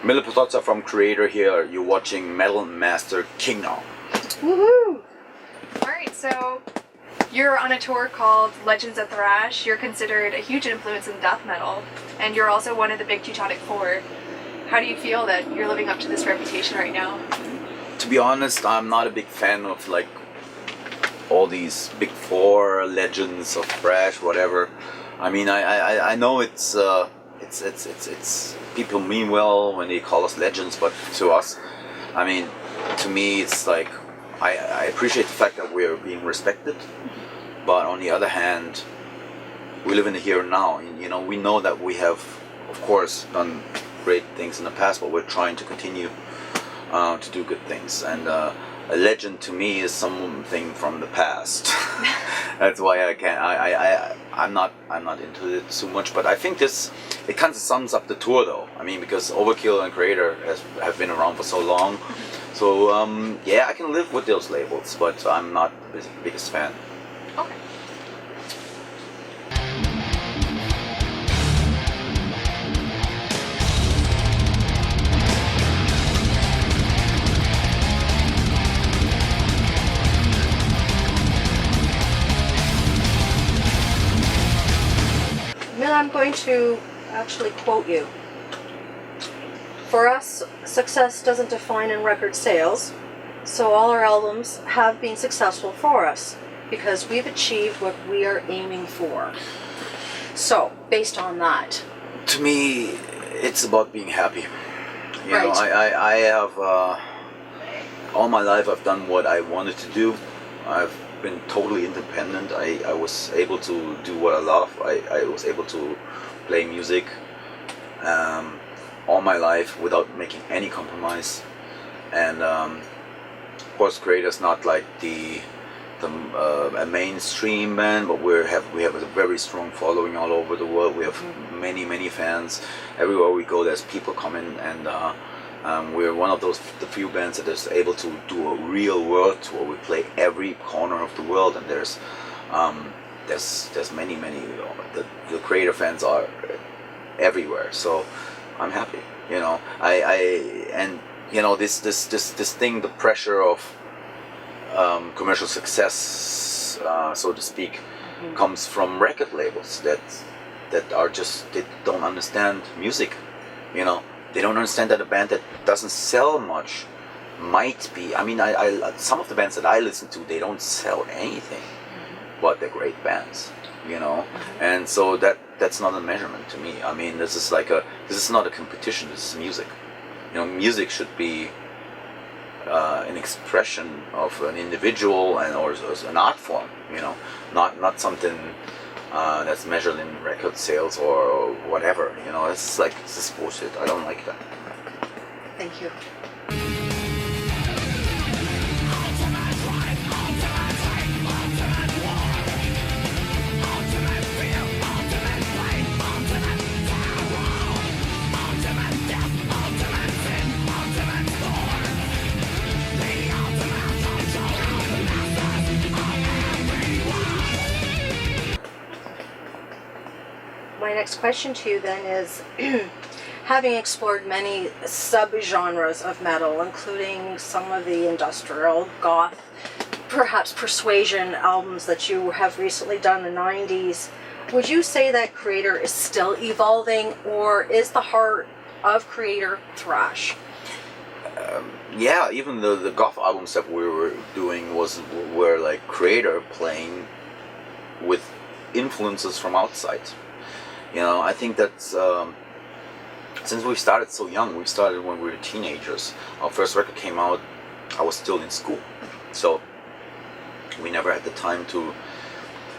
Mille Petrozza from Kreator here. You're watching Metal Master Kingdom. Woohoo! Alright, so you're on a tour called Legends of Thrash. You're considered a huge influence in death metal, and you're also one of the big Teutonic Four. How do you feel that you're living up to this reputation right now? To be honest, I'm not a big fan of like all these big four legends of thrash, whatever. I mean, I know it's people mean well when they call us legends, but to us, I mean, to me, it's like I appreciate the fact that we're being respected, but on the other hand, we live in the here and now. You know, we know that we have, of course, done great things in the past, but we're trying to continue to do good things. And a legend to me is something from the past. That's why I'm not into it too much. But I think it kind of sums up the tour, though. I mean, because Overkill and Kreator have been around for so long. So yeah, I can live with those labels, but I'm not the biggest fan. Okay. Mille, I'm going to actually quote you. For us, success doesn't define in record sales, so all our albums have been successful for us because we've achieved what we are aiming for. So, based on that. To me, it's about being happy. You know, I have all my life I've done what I wanted to do. I've been totally independent. I was able to do what I love. I was able to play music all my life without making any compromise. And of course, Kreator's not like a mainstream band, but we have a very strong following all over the world. We have many fans. Everywhere we go, there's people coming, and we're one of the few bands that is able to do a real world tour. We play every corner of the world, and there's many. The Kreator fans are everywhere, so I'm happy. You know, and you know this thing, the pressure of commercial success, so to speak, comes from record labels that are just, they don't understand music. You know, they don't understand that a band that doesn't sell much might be. I mean, I some of the bands that I listen to, they don't sell anything, but they're great bands. You know, and so that's not a measurement to me. I mean, this is not a competition. This is music. You know, music should be an expression of an individual or an art form. You know, not something that's measured in record sales or whatever. You know, it's just bullshit. I don't like that. Thank you. My next question to you then is, having explored many sub-genres of metal, including some of the industrial, goth, perhaps Persuasion albums that you have recently done in the 90s, would you say that Kreator is still evolving, or is the heart of Kreator thrash? Yeah, even the goth albums that we were doing were like Kreator playing with influences from outside. You know, I think that's since we started so young. We started when we were teenagers. Our first record came out, I was still in school, so we never had the time to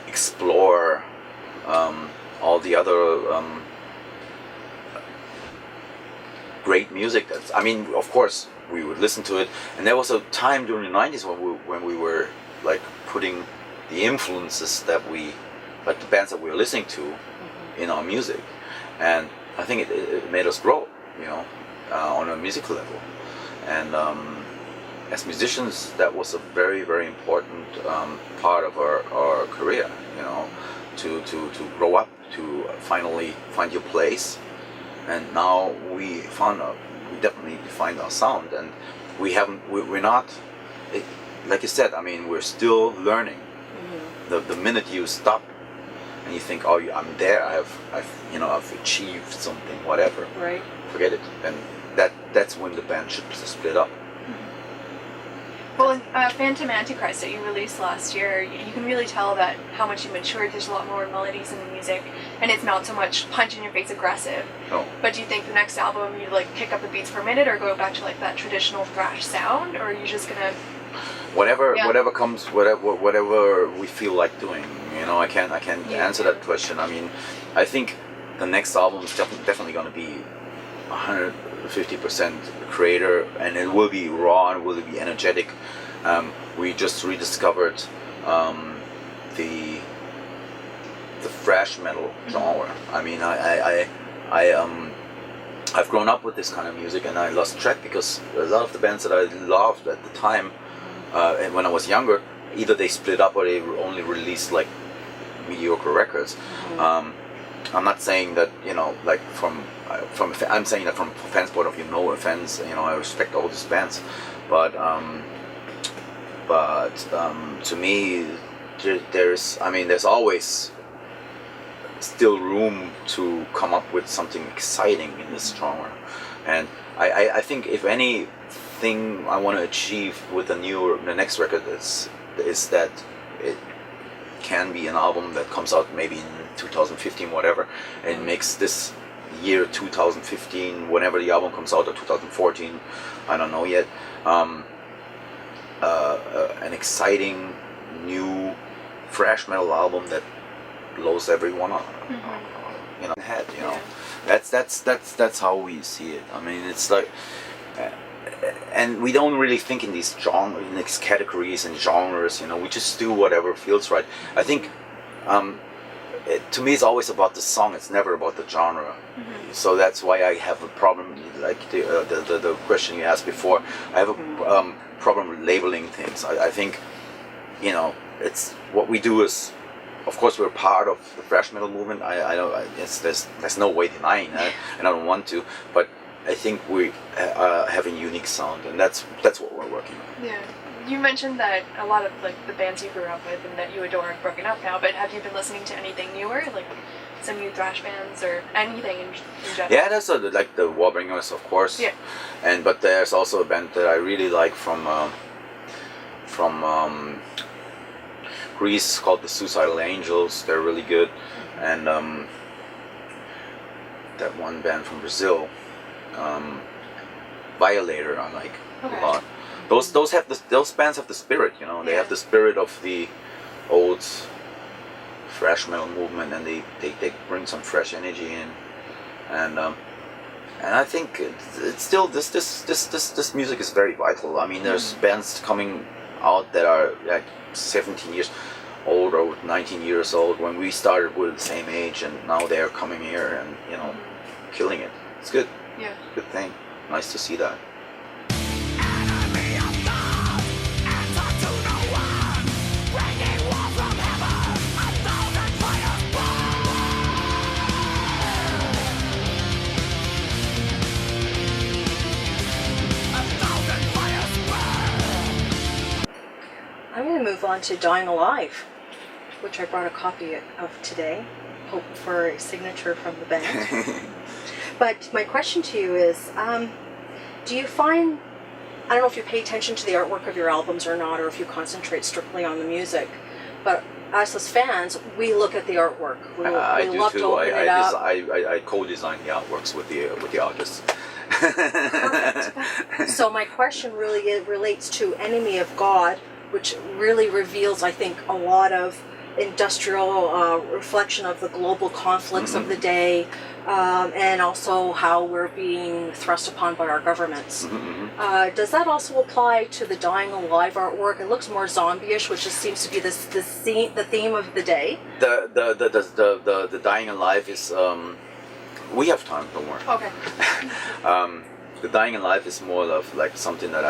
explore all the other great music. I mean, of course, we would listen to it, and there was a time during the 90s when we were like putting the influences like the bands that we were listening to in our music, and I think it made us grow, you know, on a musical level. And as musicians, that was a very important part of our career, you know, to grow up, to finally find your place. And now we found we definitely defined our sound, and we're not, like you said, I mean, we're still learning. The minute you stop and you think, oh, I'm there, I've achieved something, whatever, Right. forget it, and that's when the band should split up. Well, in Phantom Antichrist that you released last year, you can really tell that how much you matured. There's a lot more melodies in the music, and it's not so much punch in your face aggressive. No. But do you think the next album you like pick up the beats per minute, or go back to like that traditional thrash sound, or are you just gonna? Whatever comes, whatever we feel like doing. You know, I can't answer that question. I mean, I think the next album is definitely going to be 150% Kreator, and it will be raw and will be energetic. We just rediscovered the thrash metal genre. I mean, I've grown up with this kind of music, and I lost track because a lot of the bands that I loved at the time, and when I was younger, either they split up or they only released like mediocre records. I'm not saying that, you know, like I'm saying that from a fan's point of view, no offense, you know, I respect all these bands, but to me, there's always still room to come up with something exciting in this genre, and I think if anything I want to achieve with the next record is that it can be an album that comes out maybe in 2015, whatever, and makes this year 2015, whenever the album comes out, or 2014, I don't know yet, an exciting new thrash metal album that blows everyone up, you know, head. You know, that's how we see it. I mean, it's like, and we don't really think in these categories and genres. You know, we just do whatever feels right. I think, to me, it's always about the song. It's never about the genre. So that's why I have a problem, like the question you asked before. I have a problem with labeling things. I think, you know, it's what we do is, of course, we're part of the thrash metal movement. There's no way denying that, and I don't want to. But I think we have a unique sound, and that's what we're working on. Yeah. You mentioned that a lot of like the bands you grew up with and that you adore have broken up now, but have you been listening to anything newer, like some new thrash bands or anything in general? Yeah, that's like the Warbringers, of course. Yeah. But there's also a band that I really like from Greece called the Suicidal Angels. They're really good, and that one band from Brazil, Violator, I like a lot. Those bands have the spirit, you know. They have the spirit of the old thrash metal movement, and they bring some fresh energy in, and I think it's still this music is very vital. I mean, there's bands coming out that are like 17 years old or 19 years old when we started. We're the same age, and now they're coming here and, you know, killing it. It's good. Yeah. Good thing. Nice to see that. I'm going to move on to Dying Alive, which I brought a copy of today, hoping for a signature from the band. But my question to you is, do you find, I don't know if you pay attention to the artwork of your albums or not, or if you concentrate strictly on the music, but us as fans, we look at the artwork. We love to open it up. I co-design the artworks with the artists. Perfect. So my question really relates to Enemy of God, which really reveals, I think, a lot of industrial reflection of the global conflicts of the day, and also how we're being thrust upon by our governments. Does that also apply to the Dying Alive artwork? It looks more zombie-ish, which just seems to be the theme of the day. The Dying Alive is we have time, don't worry. Okay. The Dying Alive is more of like something that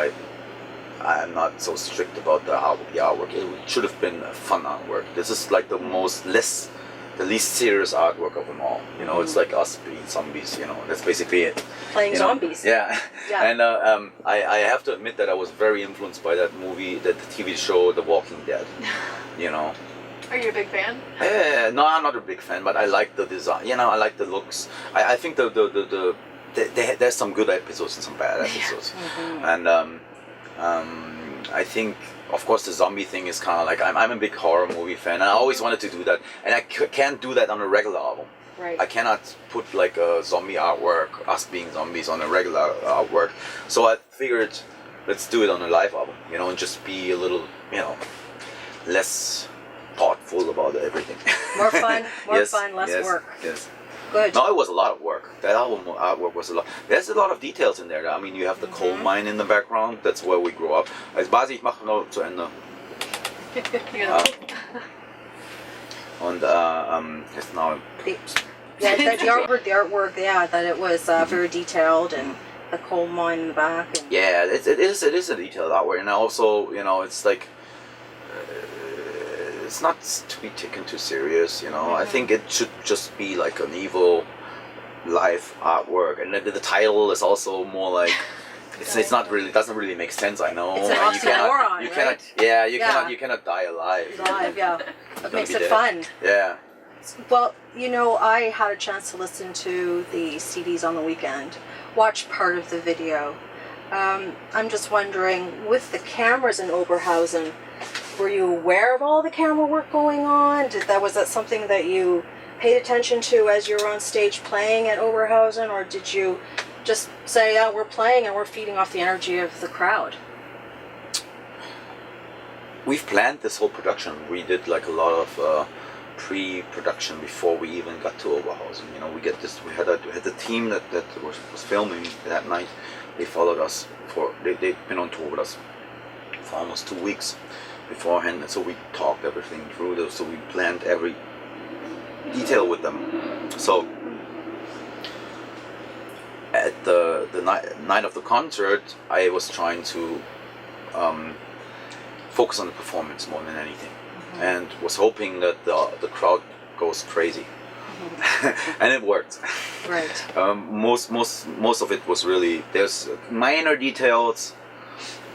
I'm not so strict about the artwork. It should have been a fun artwork. This is like the the least serious artwork of them all. You know, it's like us being zombies. You know, that's basically it. Playing zombies. Yeah. Yeah. And I have to admit that I was very influenced by that movie, the TV show, The Walking Dead. You know. Are you a big fan? No, I'm not a big fan, but I like the design. You know, I like the looks. I think there's some good episodes and some bad episodes. And I think, of course, the zombie thing is kind of like, I'm a big horror movie fan. I always wanted to do that, and I can't do that on a regular album. Right. I cannot put like a zombie artwork, us being zombies, on a regular artwork. So I figured, let's do it on a live album, you know, and just be a little, you know, less thoughtful about everything. More fun, Yes, less yes, work. Yes. Good. No, it was a lot of work. That album artwork was a lot. There's a lot of details in there. I mean, you have the coal mine in the background. That's where we grew up. Als Basis, ich mache noch zu Ende. Und jetzt now. Yeah, the artwork, yeah, that it was very detailed, and the coal mine in the back. And Yeah, it is a detailed artwork, and also, you know, it's like it's not to be taken too serious. You know, I think it should just be like an evil life artwork, and the title is also more like. It's not really, doesn't really make sense. I know. It's an and oxymoron, you cannot, right? yeah, you Yeah. cannot die alive. live, yeah. That makes be it dead. fun. Yeah. Well, you know, I had a chance to listen to the CDs on the weekend, watch part of the video. I'm just wondering, with the cameras in Oberhausen, were you aware of all the camera work going on? Was that something that you paid attention to as you were on stage playing at Oberhausen, or did you just say, yeah, we're playing and we're feeding off the energy of the crowd? We've planned this whole production. We did like a lot of pre-production before we even got to Oberhausen. You know, we had the team that was filming that night. They followed us they've been on tour with us for almost 2 weeks beforehand, and so we talked everything through. So we planned every detail with them. So at the night of the concert, I was trying to focus on the performance more than anything, and was hoping that the crowd goes crazy, and it worked. Right. Most of it was really, there's minor details,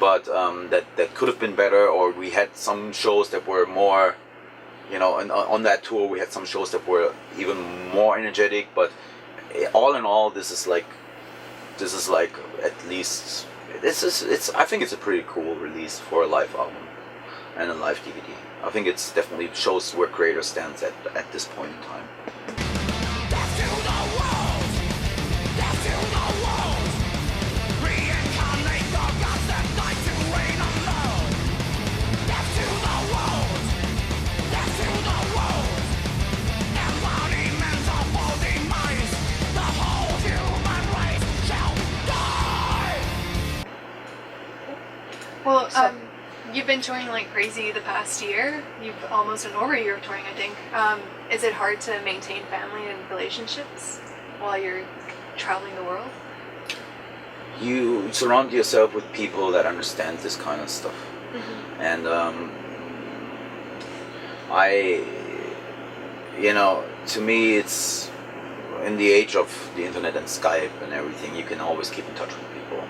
but that could have been better, or we had some shows that were more, you know, and on that tour we had some shows that were even more energetic. But all in all, this is like at least I think it's a pretty cool release for a live album and a live DVD. I think it's definitely shows where Kreator stands at this point in time. Well, you've been touring like crazy the past year. You've almost an over a year of touring, I think. Is it hard to maintain family and relationships while you're traveling the world? You surround yourself with people that understand this kind of stuff, and to me, it's in the age of the internet and Skype and everything, you can always keep in touch with people,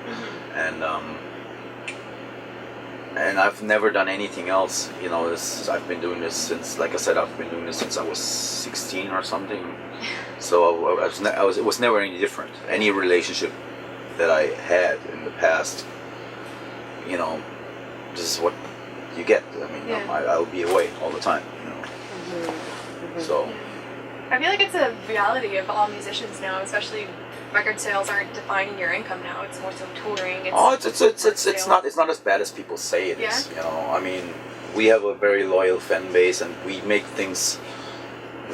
and I've never done anything else. You know, I've been doing this since, like I said, I've been doing this since I was 16 or something. So it was never any different. Any relationship that I had in the past, you know, this is what you get. I mean, I'll be away all the time, you know. So I feel like it's a reality of all musicians now, especially record sales aren't defining your income now. It's more so touring. It's not as bad as people say it is. You know, I mean, we have a very loyal fan base, and we make things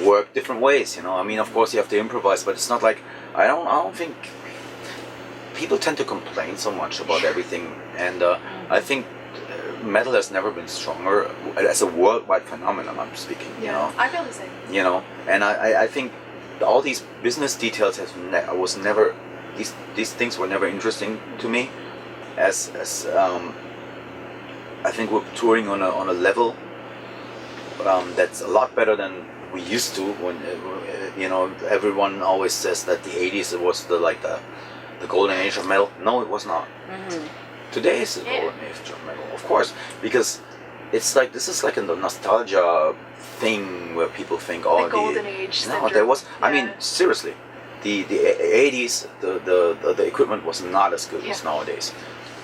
work different ways. You know, I mean, of course you have to improvise, but it's not like I don't think people tend to complain so much about everything, and I think metal has never been stronger as a worldwide phenomenon. I'm speaking. Yeah, you know, I feel the same. You know, and I think all these business details these things were never interesting to me, as I think we're touring on a level that's a lot better than we used to. When everyone always says that the 80s it was the golden age of metal. No, it was not. Today is the golden age of metal, of course, because it's like this is like a nostalgia thing where people think, oh, the golden age. No, there was. I mean, seriously, the 80s, the equipment was not as good as nowadays.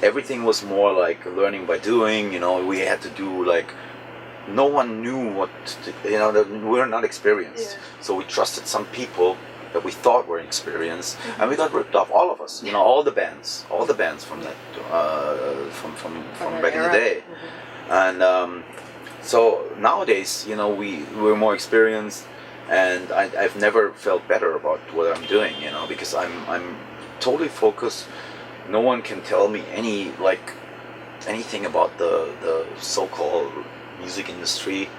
Everything was more like learning by doing. We had to do like. No one knew what we were not experienced, so we trusted some people that we thought were experienced, and we got ripped off. All of us, all the bands from that, from back in the day, and so nowadays, we're more experienced, and I've never felt better about what I'm doing, because I'm totally focused. No one can tell me anything about the so-called music industry,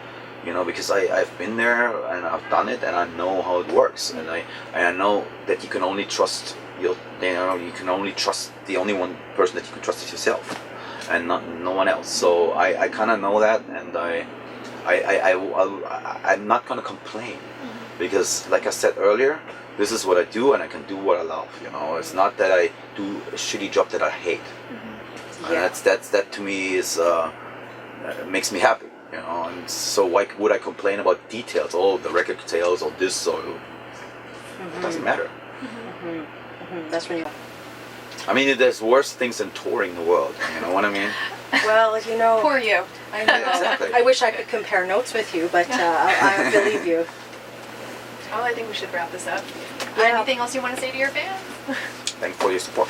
because I've been there and I've done it and I know how it works, and I know that you can only trust you can only trust the only one person that you can trust is yourself, and no one else. So I kind of know that, and I'm not gonna complain, because like I said earlier, this is what I do and I can do what I love. It's not that I do a shitty job that I hate, and that to me is. Makes me happy, and so why would I complain about details? Oh, the record sales or this or it doesn't matter. That's when you. I mean, there's worse things than touring the world. You know what I mean? Well, For you. I know. Exactly. I wish I could compare notes with you, but I believe you. Oh, I think we should wrap this up. Yeah. Anything else you want to say to your fans? Thanks for your support.